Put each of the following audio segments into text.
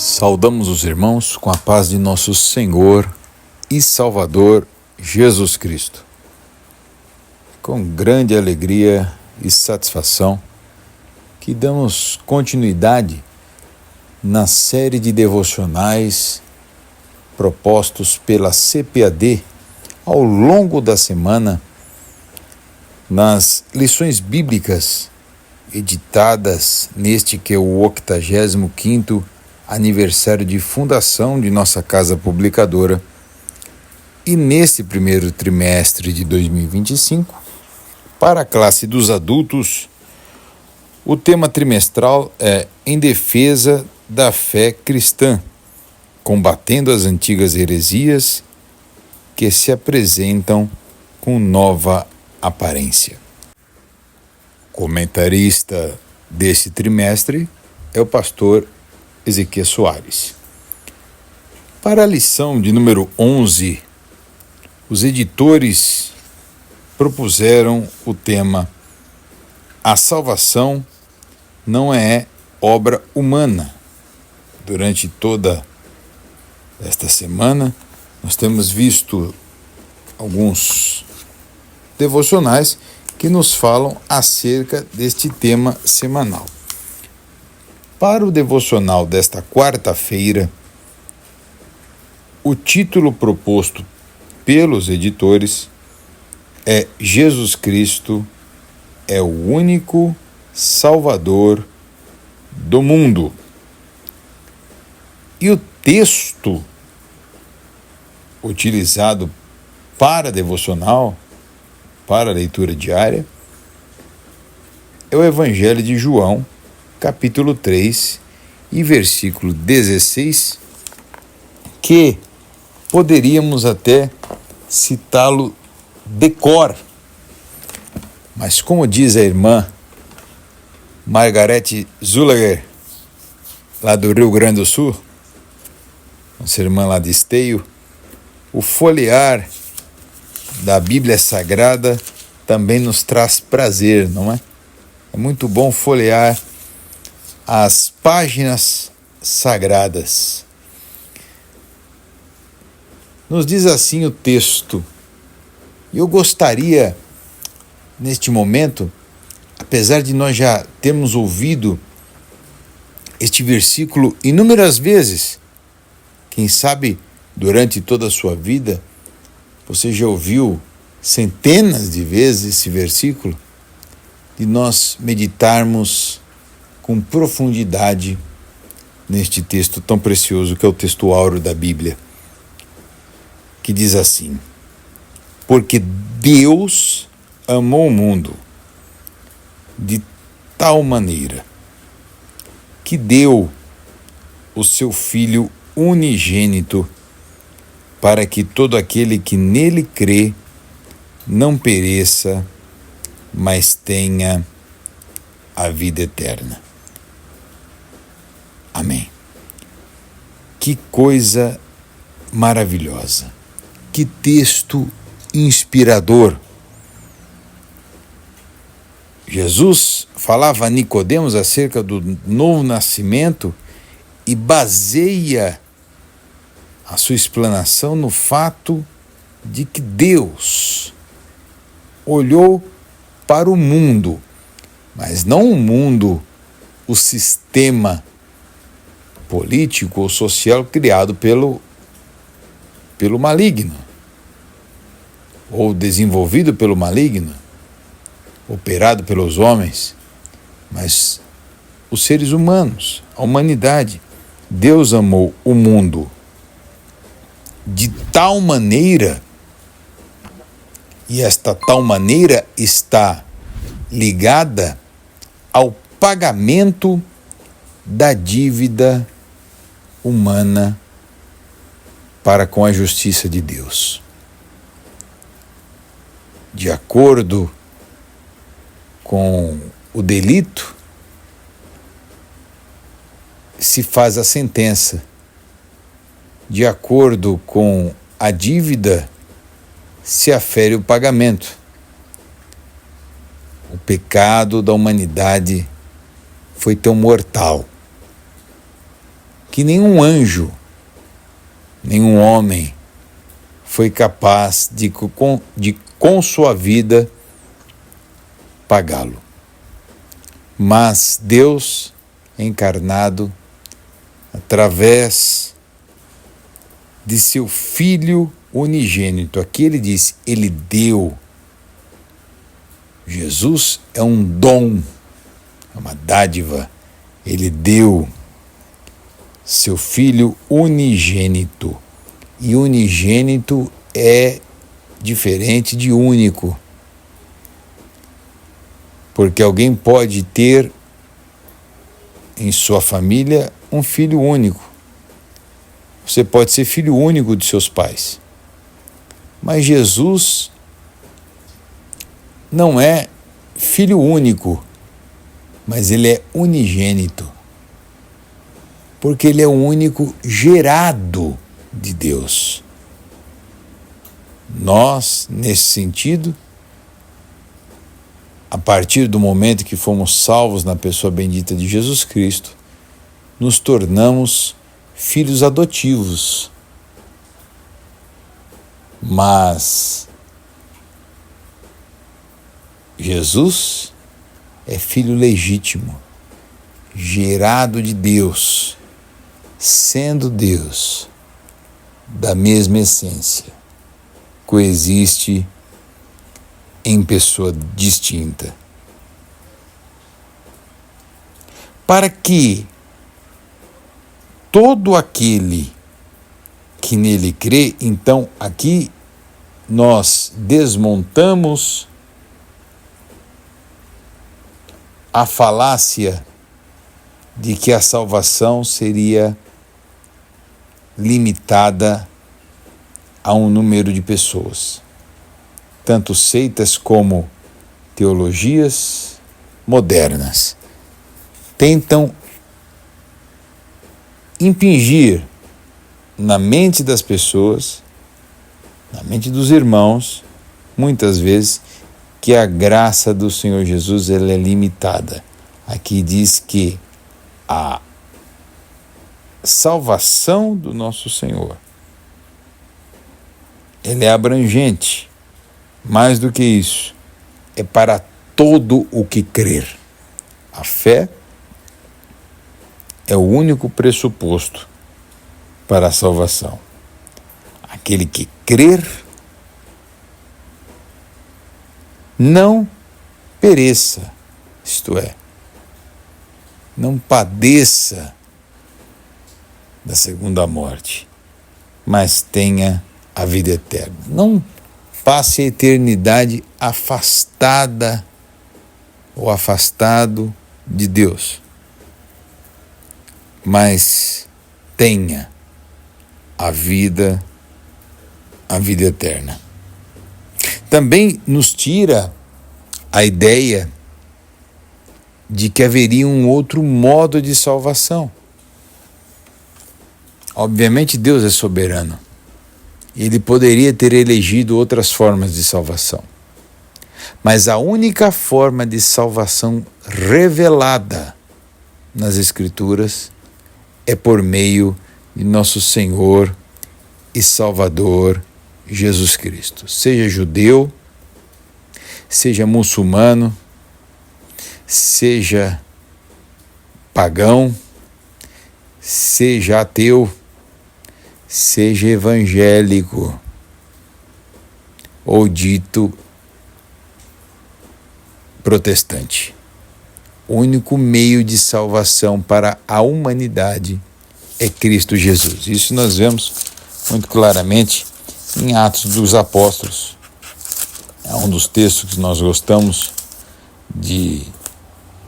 Saudamos os irmãos com a paz de nosso Senhor e Salvador Jesus Cristo. Com grande alegria e satisfação que damos continuidade na série de devocionais propostos pela CPAD ao longo da semana, nas lições bíblicas editadas neste que é o 85º aniversário de fundação de nossa casa publicadora. E nesse primeiro trimestre de 2025, para a classe dos adultos, o tema trimestral é Em Defesa da Fé Cristã, combatendo as antigas heresias que se apresentam com nova aparência. O comentarista desse trimestre é o pastor Ezequiel Soares. Para a lição de número 11, os editores propuseram o tema A salvação não é obra humana. Durante toda esta semana, nós temos visto alguns devocionais que nos falam acerca deste tema semanal. Para o devocional desta quarta-feira, o título proposto pelos editores é Jesus Cristo é o único Salvador do mundo. E o texto utilizado para devocional, para a leitura diária, é o Evangelho de João, capítulo 3 e versículo 16, que poderíamos até citá-lo de cor. Mas como diz a irmã Margarete Zulager, lá do Rio Grande do Sul, nossa irmã lá de Esteio, o folhear da Bíblia Sagrada também nos traz prazer, não é? É muito bom folhear as páginas sagradas. Nos diz assim o texto. Eu gostaria, neste momento, apesar de nós já termos ouvido este versículo inúmeras vezes, quem sabe durante toda a sua vida, você já ouviu centenas de vezes esse versículo, de nós meditarmos com profundidade neste texto tão precioso que é o texto áureo da Bíblia, que diz assim: porque Deus amou o mundo de tal maneira que deu o seu Filho unigênito para que todo aquele que nele crê não pereça, mas tenha a vida eterna. Amém. Que coisa maravilhosa, que texto inspirador. Jesus falava a Nicodemos acerca do novo nascimento e baseia a sua explanação no fato de que Deus olhou para o mundo, mas não o mundo, o sistema político ou social criado pelo maligno, ou desenvolvido pelo maligno, operado pelos homens, mas os seres humanos, a humanidade. Deus amou o mundo de tal maneira, e esta tal maneira está ligada ao pagamento da dívida humana para com a justiça de Deus. De acordo com o delito, se faz a sentença. De acordo com a dívida, se afere o pagamento. O pecado da humanidade foi tão mortal que nenhum anjo, nenhum homem foi capaz de com sua vida pagá-lo. Mas Deus encarnado, através de seu Filho unigênito, aqui ele diz, ele deu. Jesus é um dom, é uma dádiva, ele deu seu Filho unigênito. E unigênito é diferente de único. Porque alguém pode ter em sua família um filho único. Você pode ser filho único de seus pais. Mas Jesus não é filho único, mas ele é unigênito. Porque ele é o único gerado de Deus. Nós, nesse sentido, a partir do momento que fomos salvos na pessoa bendita de Jesus Cristo, nos tornamos filhos adotivos. Mas Jesus é filho legítimo, gerado de Deus, sendo Deus, da mesma essência, coexiste em pessoa distinta. Para que todo aquele que nele crê, então aqui nós desmontamos a falácia de que a salvação seria limitada a um número de pessoas. Tanto seitas como teologias modernas tentam impingir na mente das pessoas, na mente dos irmãos, muitas vezes, que a graça do Senhor Jesus ela é limitada. Aqui diz que a salvação do nosso Senhor ela é abrangente. Mais do que isso, é para todo o que crer. A fé é o único pressuposto para a salvação. Aquele que crer não pereça, isto é, não padeça da segunda morte, mas tenha a vida eterna. Não passe a eternidade afastada ou afastado de Deus, mas tenha a vida eterna. Também nos tira a ideia de que haveria um outro modo de salvação. Obviamente Deus é soberano. Ele poderia ter elegido outras formas de salvação. Mas a única forma de salvação revelada nas Escrituras é por meio de nosso Senhor e Salvador Jesus Cristo. Seja judeu, seja muçulmano, seja pagão, seja ateu, seja evangélico ou dito protestante. O único meio de salvação para a humanidade é Cristo Jesus. Isso nós vemos muito claramente em Atos dos Apóstolos. É um dos textos que nós gostamos de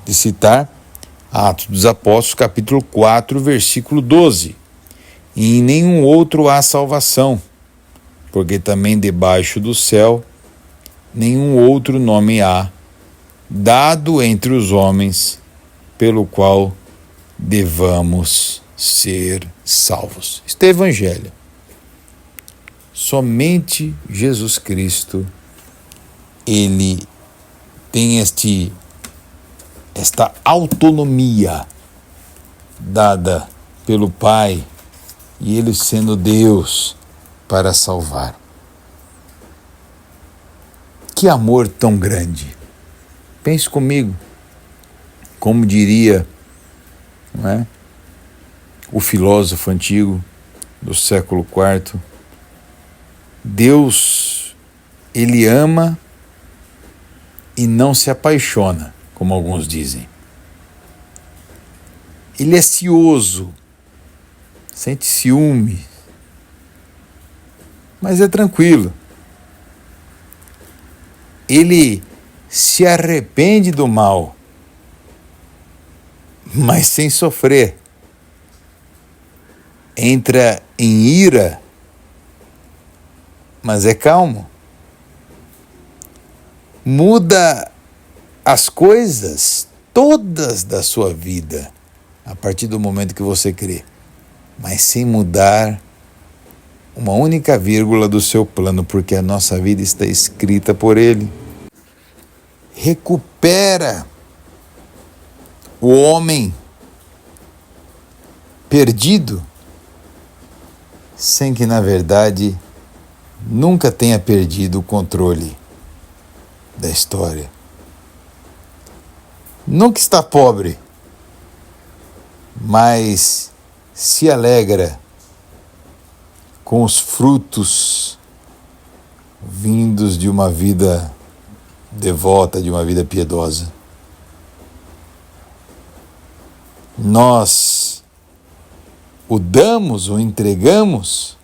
citar. Atos dos Apóstolos, capítulo 4, versículo 12. E em nenhum outro há salvação, porque também debaixo do céu nenhum outro nome há, dado entre os homens, pelo qual devamos ser salvos. Isto é evangelho. Somente Jesus Cristo, ele tem esta autonomia dada pelo Pai e Ele sendo Deus para salvar. Que amor tão grande! Pense comigo, como diria, não é, o filósofo antigo do século IV, Deus, Ele ama e não se apaixona, como alguns dizem. Ele é cioso, sente ciúme, mas é tranquilo. Ele se arrepende do mal, mas sem sofrer. Entra em ira, mas é calmo. Muda as coisas todas da sua vida a partir do momento que você crê, mas sem mudar uma única vírgula do seu plano, porque a nossa vida está escrita por Ele. Recupera o homem perdido, sem que, na verdade, nunca tenha perdido o controle da história. Nunca está pobre, mas se alegra com os frutos vindos de uma vida devota, de uma vida piedosa. Nós o damos, o entregamos,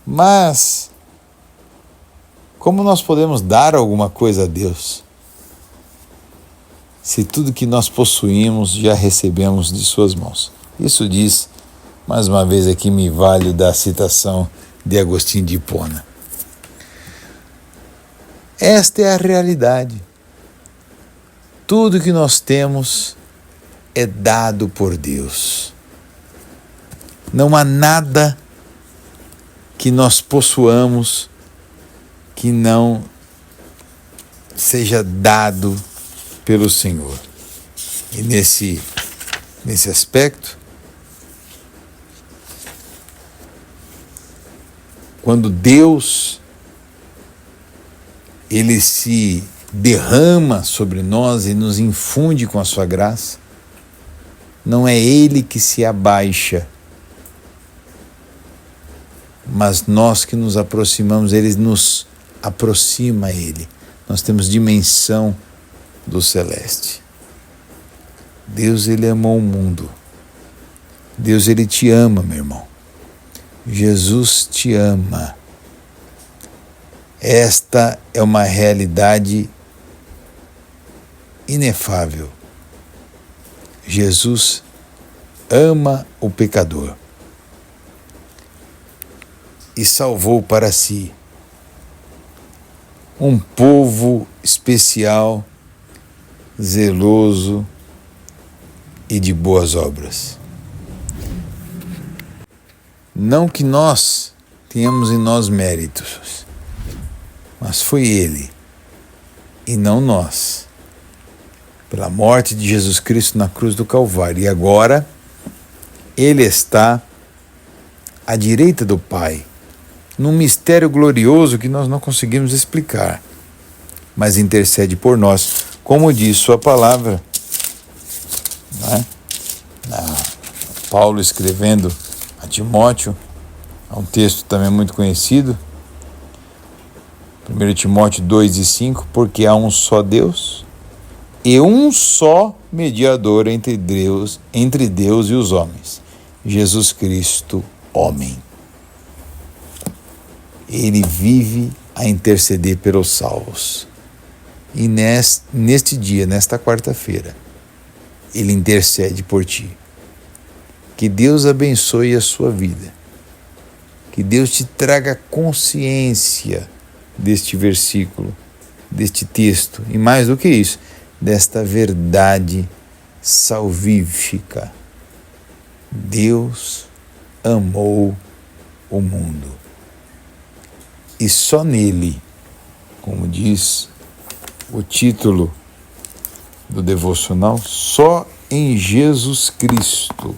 mas como nós podemos dar alguma coisa a Deus se tudo que nós possuímos já recebemos de suas mãos? Isso diz, mais uma vez aqui me valho da citação de Agostinho de Hipona. Esta é a realidade. Tudo que nós temos é dado por Deus. Não há nada que nós possuamos que não seja dado pelo Senhor. E nesse aspecto, quando Deus Ele se derrama sobre nós e nos infunde com a sua graça, não é Ele que se abaixa, mas nós que nos aproximamos, Ele nos aproxima a Ele. Nós temos dimensão do celeste. Deus, Ele amou o mundo. Deus, Ele te ama, meu irmão. Jesus te ama. Esta é uma realidade inefável. Jesus ama o pecador e salvou para si um povo especial, zeloso e de boas obras. Não que nós tenhamos em nós méritos, mas foi Ele e não nós, pela morte de Jesus Cristo na cruz do Calvário. E agora Ele está à direita do Pai, num mistério glorioso que nós não conseguimos explicar, mas intercede por nós, como diz sua palavra, não é? Paulo escrevendo a Timóteo, há um texto também muito conhecido, 1 Timóteo 2:5, porque há um só Deus e um só mediador entre Deus e os homens, Jesus Cristo, homem. Ele vive a interceder pelos salvos. E neste dia, nesta quarta-feira, Ele intercede por ti. Que Deus abençoe a sua vida. Que Deus te traga consciência deste versículo, deste texto, e mais do que isso, desta verdade salvífica. Deus amou o mundo. E só nele, como diz o título do devocional, só em Jesus Cristo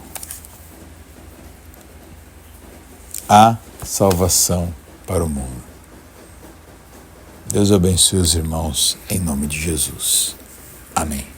há salvação para o mundo. Deus abençoe os irmãos, em nome de Jesus. Amém.